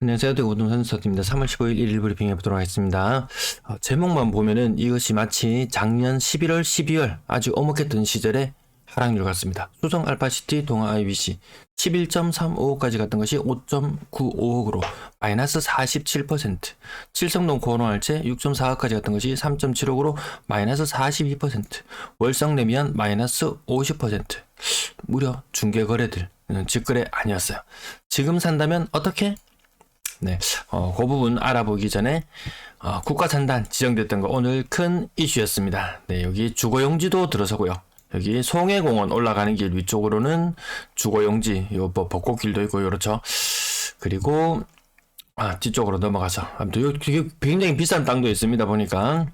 안녕하세요. 대구부동산 서입니다. 3월 15일 1일 브리핑해 보도록 하겠습니다. 제목만 보면은 이것이 마치 작년 11월, 12월 아주 어목했던 시절의 하락률 같습니다. 수성 알파시티, 동아 IBC 11.35억까지 갔던 것이 5.95억으로 마이너스 47%, 칠성동 고원알체 6.4억까지 갔던 것이 3.7억으로 마이너스 42%, 월성 레미안 마이너스 50%, 무려 중개거래들 직거래 아니었어요. 지금 산다면 어떻게? 네, 그 부분 알아보기 전에 국가산단 지정됐던 거 오늘 큰 이슈였습니다. 네, 여기 주거용지도 들어서고요. 여기 송해공원 올라가는 길 위쪽으로는 주거용지, 요 벚꽃길도 있고 그렇죠. 그리고 뒤쪽으로 넘어가서 아무튼 요 굉장히 비싼 땅도 있습니다. 보니까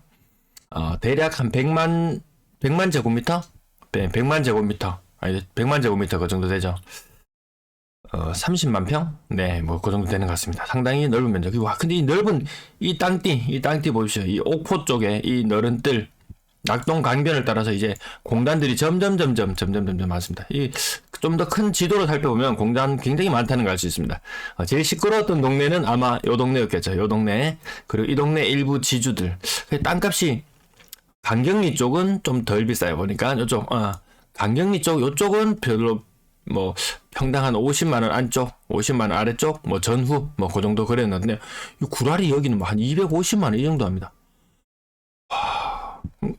대략 한 100만 제곱미터? 네, 100만 제곱미터. 아니 100만 제곱미터 그 정도 되죠. 30만 평? 네, 뭐, 그 정도 되는 것 같습니다. 상당히 넓은 면적. 와, 근데 이 넓은, 이 땅띠 보십시오. 이 옥포 쪽에 이 너른 뜰, 낙동 강변을 따라서 이제 공단들이 점점 많습니다. 이, 좀 더 큰 지도로 살펴보면 공단 굉장히 많다는 걸 알 수 있습니다. 제일 시끄러웠던 동네는 아마 요 동네였겠죠. 요 동네. 그리고 이 동네 일부 지주들. 땅값이, 강경리 쪽은 좀 덜 비싸요. 보니까, 요쪽, 강경리 쪽, 요쪽은 별로, 뭐 평당 한 50만원 안쪽, 50만원 아래쪽, 뭐 전후, 뭐 그 정도 그랬는데 이 구라리 여기는 뭐 한 250만원 이 정도 합니다.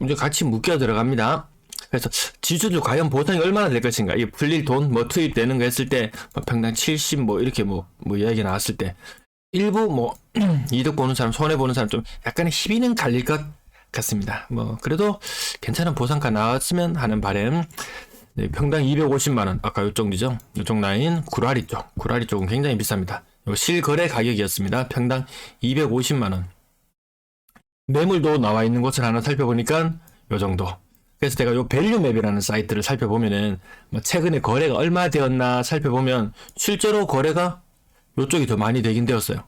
이제 같이 묶여 들어갑니다. 그래서 지주들 과연 보상이 얼마나 될 것인가? 이 풀릴 돈, 뭐 투입되는 거 했을 때 뭐 평당 70 뭐 이렇게 뭐 이야기 나왔을 때 일부 뭐 이득 보는 사람, 손해 보는 사람 좀 약간의 시비는 갈릴 것 같습니다. 뭐 그래도 괜찮은 보상가 나왔으면 하는 바람. 네, 평당 250만원. 아까 요쪽 리죠? 요쪽 라인, 구라리 쪽. 구라리 쪽은 굉장히 비쌉니다. 요 실거래 가격이었습니다. 평당 250만원. 매물도 나와 있는 곳을 하나 살펴보니까 요 정도. 그래서 제가 요 밸류맵이라는 사이트를 살펴보면은, 뭐 최근에 거래가 얼마 되었나 살펴보면, 실제로 거래가 요쪽이 더 많이 되긴 되었어요.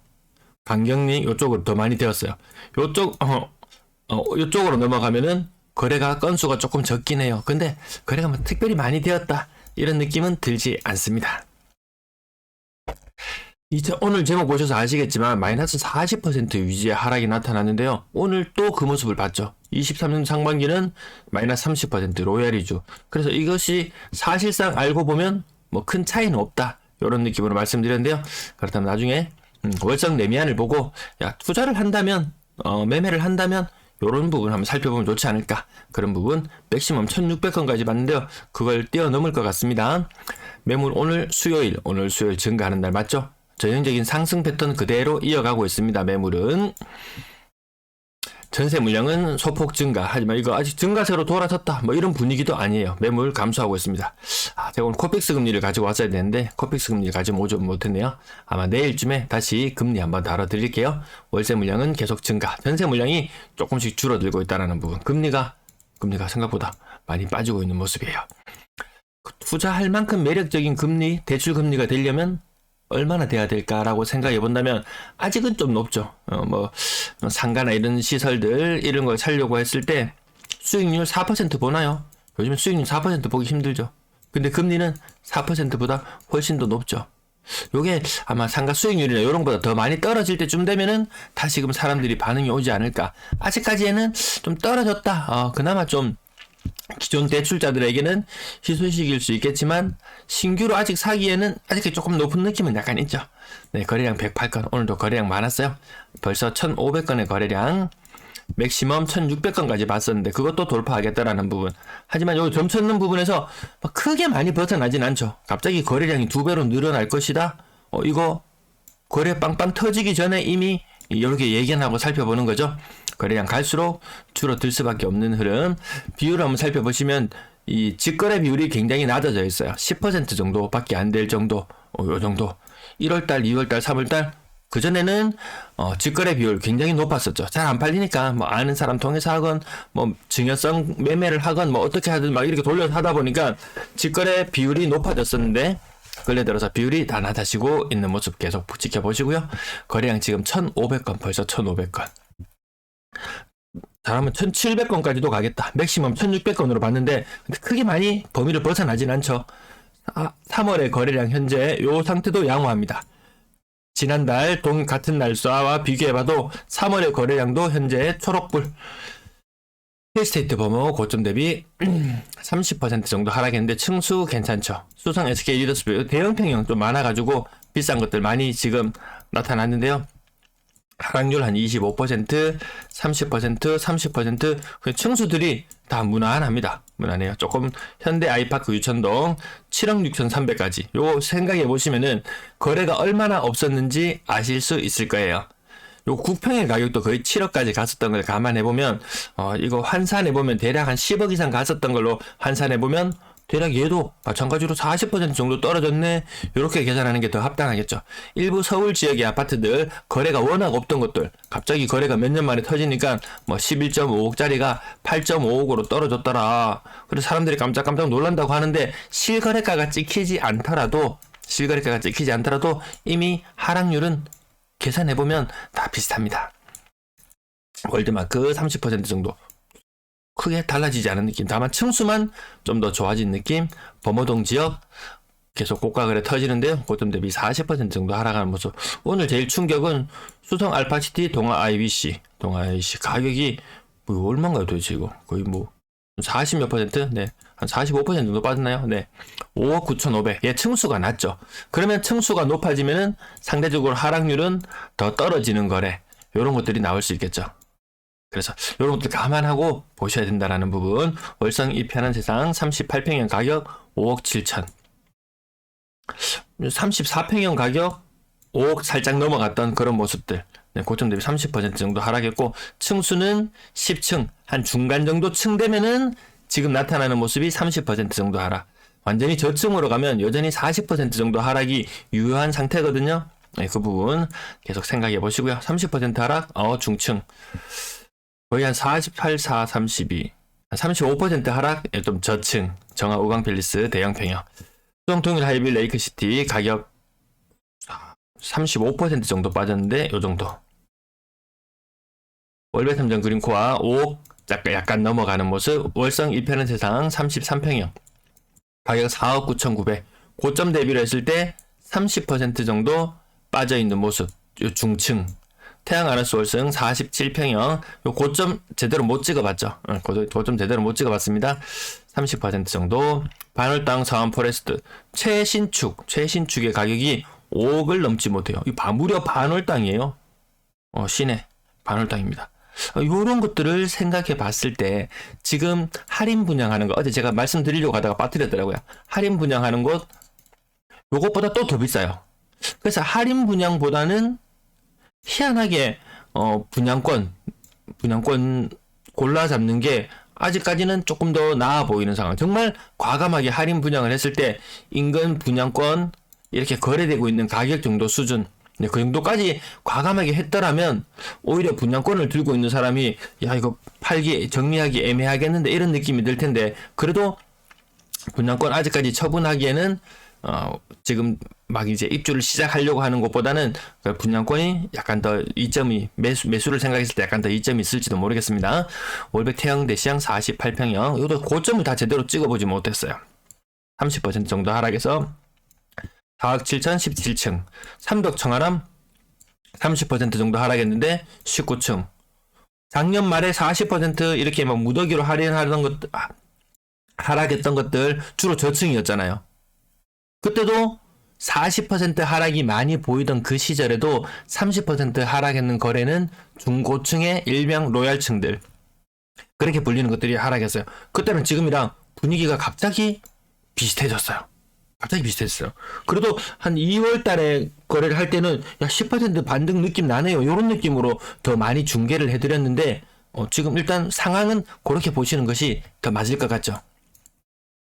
강경리 요쪽으로 더 많이 되었어요. 요쪽, 요쪽으로 넘어가면은, 거래가 건수가 조금 적긴 해요. 근데 거래가 뭐 특별히 많이 되었다 이런 느낌은 들지 않습니다. 이제 오늘 제목 보셔서 아시겠지만 마이너스 40% 위지의 하락이 나타났는데요. 오늘 또 그 모습을 봤죠. 23년 상반기는 마이너스 30% 로얄이주. 그래서 이것이 사실상 알고 보면 뭐 큰 차이는 없다 이런 느낌으로 말씀드렸는데요. 그렇다면 나중에 월성 레미안을 보고 야 투자를 한다면 매매를 한다면 요런 부분 한번 살펴보면 좋지 않을까. 그런 부분 맥시멈 1600건까지 봤는데요. 그걸 뛰어넘을 것 같습니다. 매물 오늘 수요일 증가하는 날 맞죠? 전형적인 상승 패턴 그대로 이어가고 있습니다. 매물은 전세 물량은 소폭 증가. 하지만 이거 아직 증가세로 돌아섰다 뭐 이런 분위기도 아니에요. 매물 감소하고 있습니다. 제가 오늘 코픽스 금리를 가지고 왔어야 되는데 코픽스 금리를 가지고 오지 못했네요. 아마 내일쯤에 다시 금리 한번 다뤄드릴게요. 월세 물량은 계속 증가. 전세 물량이 조금씩 줄어들고 있다는 부분. 금리가 생각보다 많이 빠지고 있는 모습이에요. 투자할 만큼 매력적인 금리, 대출 금리가 되려면 얼마나 돼야 될까라고 생각해 본다면 아직은 좀 높죠. 뭐 상가나 이런 시설들 이런 걸 살려고 했을 때 수익률 4% 보나요? 요즘 수익률 4% 보기 힘들죠. 근데 금리는 4%보다 훨씬 더 높죠. 요게 아마 상가 수익률이나 이런 거보다 더 많이 떨어질 때쯤 되면은 다시 지금 사람들이 반응이 오지 않을까. 아직까지는 좀 떨어졌다. 그나마 좀 기존 대출자들에게는 희소식일 수 있겠지만 신규로 아직 사기에는 아직 조금 높은 느낌은 약간 있죠. 네, 거래량 108건. 오늘도 거래량 많았어요. 벌써 1500건의 거래량, 맥시멈 1600건까지 봤었는데 그것도 돌파하겠다라는 부분. 하지만 여기 점쳤는 부분에서 크게 많이 벗어나진 않죠. 갑자기 거래량이 2배로 늘어날 것이다. 이거 거래 빵빵 터지기 전에 이미 이렇게 예견하고 살펴보는 거죠. 거래량 갈수록 줄어들 수밖에 없는 흐름. 비율을 한번 살펴보시면 이 직거래 비율이 굉장히 낮아져 있어요. 10% 정도밖에 안 될 정도. 요 정도. 1월달, 2월달, 3월달 그전에는 직거래 비율 굉장히 높았었죠. 잘 안 팔리니까 뭐 아는 사람 통해서 하건 뭐 증여성 매매를 하건 뭐 어떻게 하든 막 이렇게 돌려서 하다 보니까 직거래 비율이 높아졌었는데 근래 들어서 비율이 다 낮아지고 있는 모습 계속 지켜보시고요. 거래량 지금 1500건, 벌써 1500건. 잘하면 1700건까지도 가겠다. 맥시멈 1600건으로 봤는데 크게 많이 범위를 벗어나진 않죠. 3월의 거래량 현재 요 상태도 양호합니다. 지난달 같은 날짜와 비교해봐도 3월의 거래량도 현재 초록불. 힐스테이트 범호 고점 대비 30% 정도 하락했는데 층수 괜찮죠. 수성 SK 리더스별 대형 평형 좀 많아가지고 비싼 것들 많이 지금 나타났는데요. 하락률 한 25%, 30%, 30%, 그 층수들이 다 무난합니다. 무난해요. 조금 현대 아이파크 유천동 7억 6,300까지. 요거 생각해 보시면은 거래가 얼마나 없었는지 아실 수 있을 거예요. 요 국평의 가격도 거의 7억까지 갔었던 걸 감안해보면, 이거 환산해보면 대략 한 10억 이상 갔었던 걸로 환산해보면, 대략 얘도 마찬가지로 40% 정도 떨어졌네. 이렇게 계산하는 게 더 합당하겠죠. 일부 서울 지역의 아파트들 거래가 워낙 없던 것들 갑자기 거래가 몇 년 만에 터지니까 뭐 11.5억짜리가 8.5억으로 떨어졌더라. 그래서 사람들이 깜짝깜짝 놀란다고 하는데 실거래가가 찍히지 않더라도 이미 하락률은 계산해보면 다 비슷합니다. 월드마크 30% 정도 크게 달라지지 않은 느낌. 다만 층수만 좀 더 좋아진 느낌. 범어동 지역 계속 고가 거래 터지는데요. 고점 대비 40% 정도 하락하는 모습. 오늘 제일 충격은 수성 알파시티 동아 IBC 가격이 뭐 얼마인가요 도대체 이거? 거의 뭐 40몇 %? 네. 한 45% 정도 빠졌나요? 네. 5억 9,500. 예, 층수가 낮죠. 그러면 층수가 높아지면은 상대적으로 하락률은 더 떨어지는 거래. 요런 것들이 나올 수 있겠죠. 그래서 이런 것들 감안하고 보셔야 된다라는 부분. 월성 이 편한 세상 38평형 가격 5억 7천. 34평형 가격 5억 살짝 넘어갔던 그런 모습들. 네, 고점 대비 30% 정도 하락했고 층수는 10층 한 중간 정도 층 되면은 지금 나타나는 모습이 30% 정도 하락. 완전히 저층으로 가면 여전히 40% 정도 하락이 유효한 상태거든요. 네, 그 부분 계속 생각해 보시고요. 30% 하락 중층. 거의 한 48, 4, 32, 35% 하락, 좀 저층, 정화 우광필리스 대형 평형. 수성 동일 하이빌 레이크시티 가격 35% 정도 빠졌는데 요 정도. 월배삼정 그린코아 5억 약간 넘어가는 모습. 월성 1편은 세상 33평형 가격 4억 9,900. 고점 대비로 했을 때 30% 정도 빠져있는 모습. 요 중층. 태양 아너스 월성 47평형 요 고점 제대로 못 찍어봤죠. 고점 제대로 못 찍어봤습니다. 30% 정도. 반월당 서안 포레스트 최신축의 가격이 5억을 넘지 못해요. 이 무려 반월당이에요. 시내 반월당입니다. 요런 것들을 생각해 봤을 때 지금 할인 분양하는 거 어제 제가 말씀드리려고 하다가 빠뜨렸더라고요. 할인 분양하는 곳 요것보다 또 더 비싸요. 그래서 할인 분양보다는 희한하게 분양권 골라 잡는 게 아직까지는 조금 더 나아 보이는 상황. 정말 과감하게 할인 분양을 했을 때 인근 분양권 이렇게 거래되고 있는 가격 정도 수준, 그 정도까지 과감하게 했더라면 오히려 분양권을 들고 있는 사람이 야 이거 팔기 정리하기 애매하겠는데 이런 느낌이 들 텐데, 그래도 분양권 아직까지 처분하기에는 지금 막 이제 입주를 시작하려고 하는 것보다는 분양권이 약간 더 이점이 매수를 생각했을 때 약간 더 이점이 있을지도 모르겠습니다. 월백 태형 대시양 48평형 이것도 고점을 다 제대로 찍어보지 못했어요. 30% 정도 하락해서 4억 7천 17층. 삼덕 청아람 30% 정도 하락했는데 19층. 작년 말에 40% 이렇게 막 무더기로 하락했던 것들 주로 저층이었잖아요. 그때도 40% 하락이 많이 보이던 그 시절에도 30% 하락했는 거래는 중고층의 일명 로얄층들, 그렇게 불리는 것들이 하락했어요. 그때는 지금이랑 분위기가 갑자기 비슷해졌어요. 그래도 한 2월 달에 거래를 할 때는 야 10% 반등 느낌 나네요. 이런 느낌으로 더 많이 중계를 해드렸는데 지금 일단 상황은 그렇게 보시는 것이 더 맞을 것 같죠.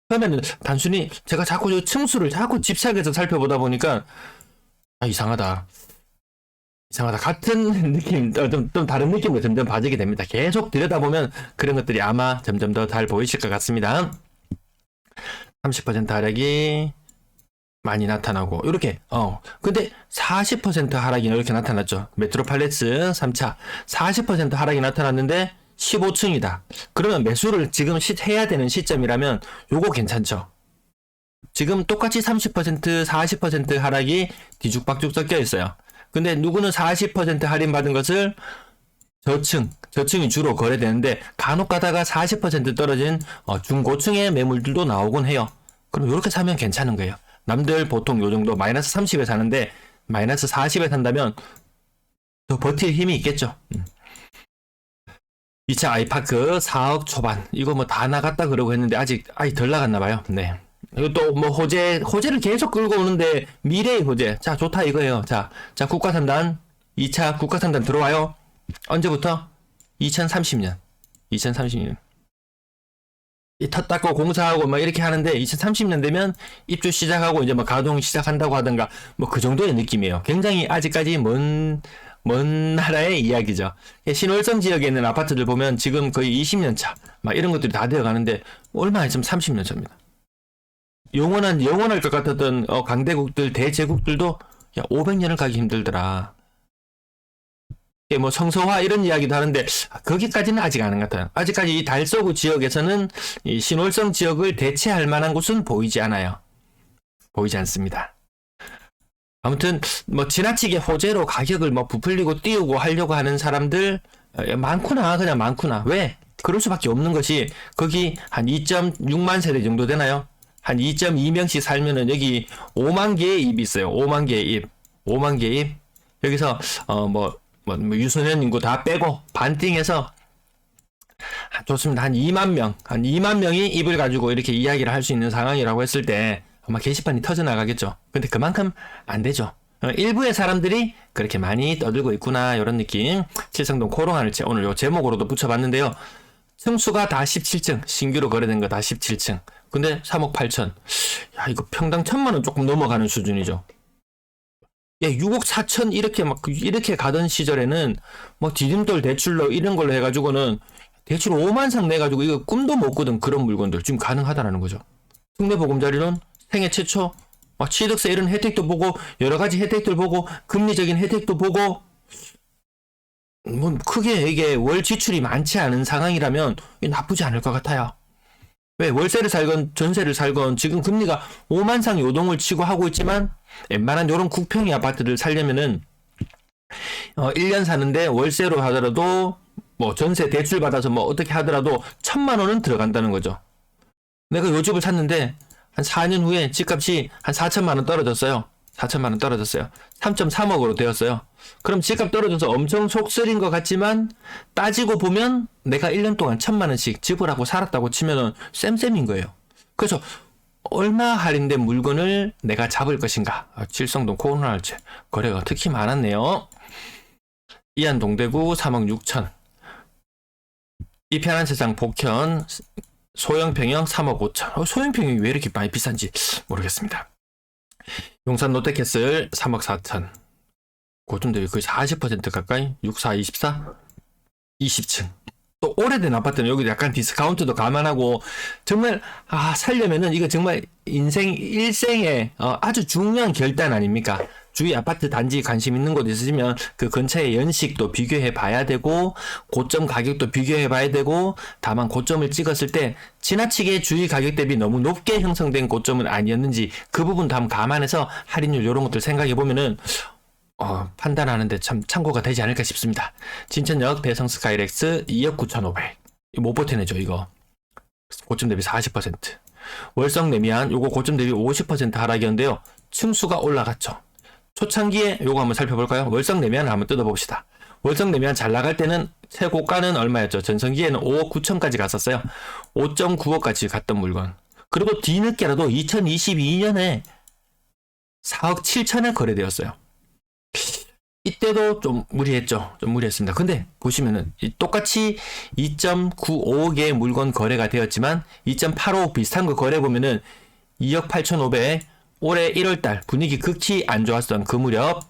그러면 단순히 제가 자꾸 이 층수를 자꾸 집착해서 살펴보다 보니까 이상하다. 같은 느낌, 좀 다른 느낌으로 점점 봐지게 됩니다. 계속 들여다보면 그런 것들이 아마 점점 더 잘 보이실 것 같습니다. 30% 하락이 많이 나타나고 이렇게 근데 40% 하락이 이렇게 나타났죠. 메트로팔레스 3차 40% 하락이 나타났는데 15층이다. 그러면 매수를 지금 해야 되는 시점이라면 요거 괜찮죠. 지금 똑같이 30% 40% 하락이 뒤죽박죽 섞여 있어요. 근데 누구는 40% 할인받은 것을 저층이 주로 거래되는데 간혹 가다가 40% 떨어진 중고층의 매물들도 나오곤 해요. 그럼 이렇게 사면 괜찮은 거예요. 남들 보통 요 정도 마이너스 30에 사는데 마이너스 40에 산다면 더 버틸 힘이 있겠죠. 2차 아이파크 4억 초반 이거 뭐 다 나갔다 그러고 했는데 아직 덜 나갔나 봐요. 네. 이것도 뭐 호재를 계속 끌고 오는데 미래의 호재. 자, 좋다 이거예요. 자, 국가산단 2차 국가산단 들어와요. 언제부터? 2030년. 이 터 닦고 공사하고 막 이렇게 하는데 2030년 되면 입주 시작하고 이제 뭐 가동 시작한다고 하던가 뭐 그 정도의 느낌이에요. 굉장히 아직까지 먼 나라의 이야기죠. 신월성 지역에 있는 아파트들 보면 지금 거의 20년 차 막 이런 것들이 다 되어 가는데 얼마 있으면 30년 차입니다. 영원할 것 같았던 강대국들 대제국들도 야 500년을 가기 힘들더라. 뭐 성서화 이런 이야기도 하는데 거기까지는 아직 안 한 것 같아요. 아직까지 이 달서구 지역에서는 이 신월성 지역을 대체할 만한 곳은 보이지 않아요. 보이지 않습니다. 아무튼 뭐 지나치게 호재로 가격을 뭐 부풀리고 띄우고 하려고 하는 사람들 많구나. 그냥 많구나. 왜? 그럴 수밖에 없는 것이 거기 한 2.6만 세대 정도 되나요? 한 2.2명씩 살면은 여기 5만 개의 입이 있어요. 5만 개의 입. 여기서 유소년 인구 다 빼고 반띵해서 좋습니다. 한 2만 명이 입을 가지고 이렇게 이야기를 할 수 있는 상황이라고 했을 때 아마 게시판이 터져 나가겠죠. 근데 그만큼 안 되죠. 일부의 사람들이 그렇게 많이 떠들고 있구나 이런 느낌. 칠성동 코롱하늘 오늘 요 제목으로도 붙여봤는데요. 층수가 다 17층 신규로 거래된 거 다 17층. 근데 3억 8천. 야 이거 평당 1,000만원 조금 넘어가는 수준이죠. 야 6억 4천 이렇게 가던 시절에는 뭐 디딤돌 대출로 이런 걸로 해가지고는 대출 5만상 내가지고 이거 꿈도 못 꾸던 그런 물건들 지금 가능하다라는 거죠. 특례보금자리론 생애 최초 취득세 이런 혜택도 보고 여러 가지 혜택들 보고 금리적인 혜택도 보고 뭐 크게 이게 월 지출이 많지 않은 상황이라면 나쁘지 않을 것 같아요. 왜 월세를 살건 전세를 살건 지금 금리가 5만상 요동을 치고 하고 있지만 웬만한 요런 국평이 아파트를 살려면은 1년 사는데 월세로 하더라도 뭐 전세 대출 받아서 뭐 어떻게 하더라도 1,000만원은 들어간다는 거죠. 내가 요 집을 샀는데 한 4년 후에 집값이 한 4천만원 떨어졌어요. 3.3억으로 되었어요. 그럼 집값 떨어져서 엄청 속쓰린 것 같지만 따지고 보면 내가 1년 동안 1,000만원씩 지불하고 살았다고 치면은 쌤쌤인 거예요. 그래서 얼마 할인된 물건을 내가 잡을 것인가. 칠성동 코너할체 거래가 특히 많았네요. 이안 동대구 3억 6천. 이 편한 세상 복현 소형평형 3억 5천. 소형평형이 왜 이렇게 많이 비싼지 모르겠습니다. 용산 롯데캐슬 3억 4천. 고점 대비 거의 40% 가까이 64, 24, 20층. 또 오래된 아파트는 여기 약간 디스카운트도 감안하고 정말 살려면은 이거 정말 일생의 아주 중요한 결단 아닙니까? 주위 아파트 단지 관심 있는 곳 있으시면 그 근처의 연식도 비교해 봐야 되고 고점 가격도 비교해 봐야 되고 다만 고점을 찍었을 때 지나치게 주위 가격 대비 너무 높게 형성된 고점은 아니었는지 그 부분도 한번 감안해서 할인율 이런 것들 생각해 보면은 판단하는데 참 참고가 되지 않을까 싶습니다. 진천역 대성 스카이렉스 2억 9,500. 못 버텨내죠 이거. 고점 대비 40%. 월성 레미안 요거 고점 대비 50% 하락이었는데요. 층수가 올라갔죠. 초창기에 요거 한번 살펴볼까요? 월성 레미안을 한번 뜯어봅시다. 월성 레미안 잘 나갈 때는 최고가는 얼마였죠? 전성기에는 5억 9천까지 갔었어요. 5.9억까지 갔던 물건. 그리고 뒤늦게라도 2022년에 4억 7천에 거래되었어요. 이때도 좀 무리했죠. 좀 무리했습니다. 근데 보시면은 똑같이 2.95억의 물건 거래가 되었지만 2.85억 비슷한 거 거래 보면은 2억 8,500 올해 1월달 분위기 극히 안 좋았던 그 무렵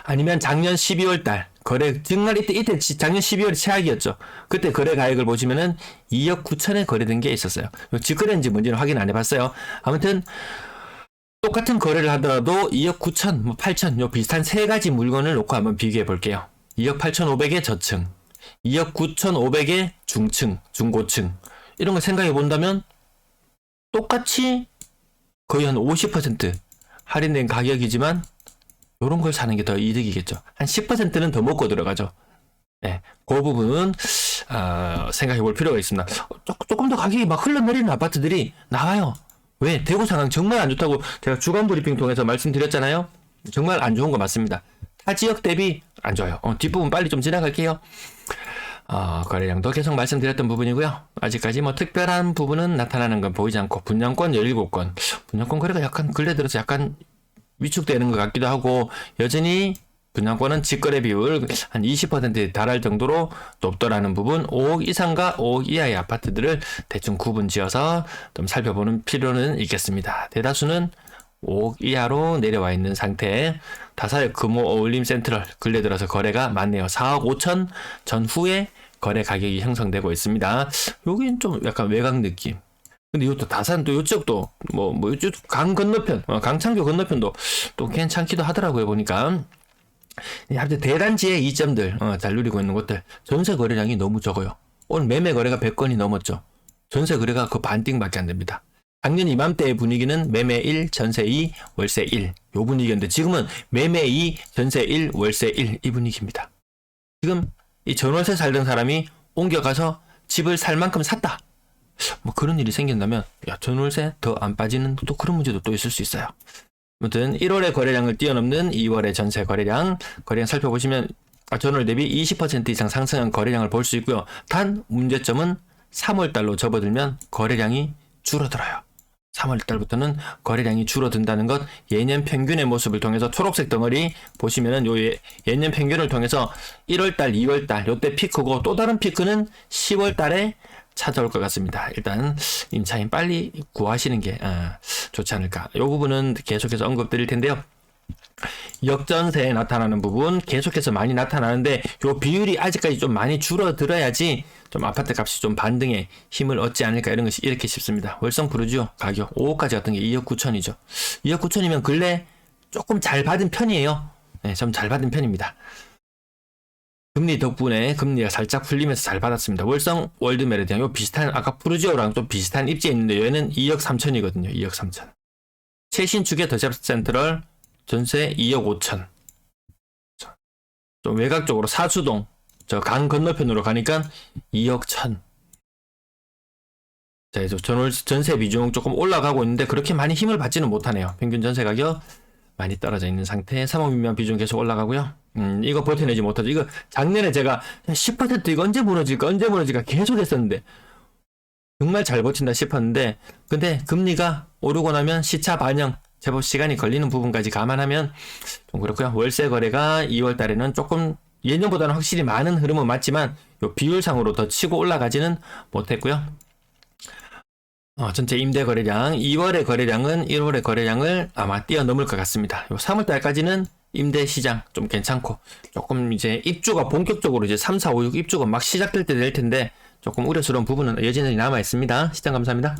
아니면 작년 12월달 거래 정말 이때 작년 12월이 최악이었죠. 그때 거래 가액을 보시면은 2억 9천에 거래된 게 있었어요. 직거래인지 뭔지는 확인 안 해봤어요. 아무튼 똑같은 거래를 하더라도 2억 9천, 뭐 8천 요 비슷한 세 가지 물건을 놓고 한번 비교해 볼게요. 2억 8,500의 저층, 2억 9,500의 중층, 중고층 이런 거 생각해 본다면 똑같이 거의 한 50% 할인된 가격이지만 요런 걸 사는 게 더 이득이겠죠. 한 10%는 더 먹고 들어가죠. 네, 그 부분은 생각해 볼 필요가 있습니다. 조금 더 가격이 막 흘러내리는 아파트들이 나와요. 왜? 대구 상황 정말 안 좋다고 제가 주간 브리핑 통해서 말씀드렸잖아요. 정말 안 좋은 거 맞습니다. 타 지역 대비 안 좋아요. 뒷부분 빨리 좀 지나갈게요. 거래량도 계속 말씀드렸던 부분이고요. 아직까지 뭐 특별한 부분은 나타나는 건 보이지 않고, 분양권 17건, 분양권 거래가 약간 근래 들어서 약간 위축되는 것 같기도 하고, 여전히 분양권은 직거래 비율 한 20%에 달할 정도로 높더라는 부분, 5억 이상과 5억 이하의 아파트들을 대충 구분 지어서 좀 살펴보는 필요는 있겠습니다. 대다수는 5억 이하로 내려와 있는 상태. 다사역 금호 어울림 센트럴 근래 들어서 거래가 많네요. 4억 5천 전후에 거래 가격이 형성되고 있습니다. 여긴 좀 약간 외곽 느낌. 근데 이것도 다산 또 이쪽도 이쪽 강 건너편, 강창교 건너편도 또 괜찮기도 하더라고요. 보니까. 아무튼 대단지의 이점들 잘 누리고 있는 곳들, 전세 거래량이 너무 적어요. 오늘 매매 거래가 100건이 넘었죠. 전세 거래가 그 반띵밖에 안 됩니다. 작년 이맘때의 분위기는 매매 1, 전세 2, 월세 1 요 분위기였는데, 지금은 매매 2, 전세 1, 월세 1 이 분위기입니다. 지금 이 전월세 살던 사람이 옮겨가서 집을 살 만큼 샀다. 뭐 그런 일이 생긴다면 전월세 더 안 빠지는 또 그런 문제도 또 있을 수 있어요. 아무튼 1월의 거래량을 뛰어넘는 2월의 전세 거래량 살펴보시면 전월 대비 20% 이상 상승한 거래량을 볼 수 있고요. 단 문제점은 3월달로 접어들면 거래량이 줄어들어요. 3월달부터는 거래량이 줄어든다는 것, 예년 평균의 모습을 통해서 초록색 덩어리 보시면은 요 예년 평균을 통해서 1월달, 2월달 요때 피크고, 또 다른 피크는 10월달에 찾아올 것 같습니다. 일단 임차인 빨리 구하시는 게 좋지 않을까. 이 부분은 계속해서 언급드릴 텐데요. 역전세에 나타나는 부분 계속해서 많이 나타나는데, 요 비율이 아직까지 좀 많이 줄어들어야지 좀 아파트 값이 좀 반등에 힘을 얻지 않을까, 이런 것이 이렇게 싶습니다. 월성 푸르지오 가격 5억까지 갔던 게 2억 9천이죠. 2억 9천이면 근래 조금 잘 받은 편이에요. 네, 좀 잘 받은 편입니다. 금리 덕분에 금리가 살짝 풀리면서 잘 받았습니다. 월성 월드메리디안 요 비슷한, 아까 푸르지오랑 좀 비슷한 입지에 있는데 얘는 2억 3천이거든요. 2억 3천. 최신축의 더샵 센트럴 전세 2억 5천. 좀 외곽 쪽으로 사수동 저 강 건너편으로 가니까 2억 1천. 자, 이제 전세 비중 조금 올라가고 있는데 그렇게 많이 힘을 받지는 못하네요. 평균 전세 가격 많이 떨어져 있는 상태. 3억 미만 비중 계속 올라가고요. 이거 버텨내지 못하죠. 이거 작년에 제가 10% 이거 언제 무너질까 계속 했었는데 정말 잘 버틴다 싶었는데, 근데 금리가 오르고 나면 시차 반영 제법 시간이 걸리는 부분까지 감안하면 좀 그렇고요. 월세 거래가 2월 달에는 조금 예년보다는 확실히 많은 흐름은 맞지만 요 비율상으로 더 치고 올라가지는 못했고요. 전체 임대 거래량 2월의 거래량은 1월의 거래량을 아마 뛰어넘을 것 같습니다. 요 3월 달까지는 임대 시장 좀 괜찮고, 조금 이제 입주가 본격적으로 이제 3, 4, 5, 6 입주가 막 시작될 때 될 텐데 조금 우려스러운 부분은 여전히 남아 있습니다. 시장 감사합니다.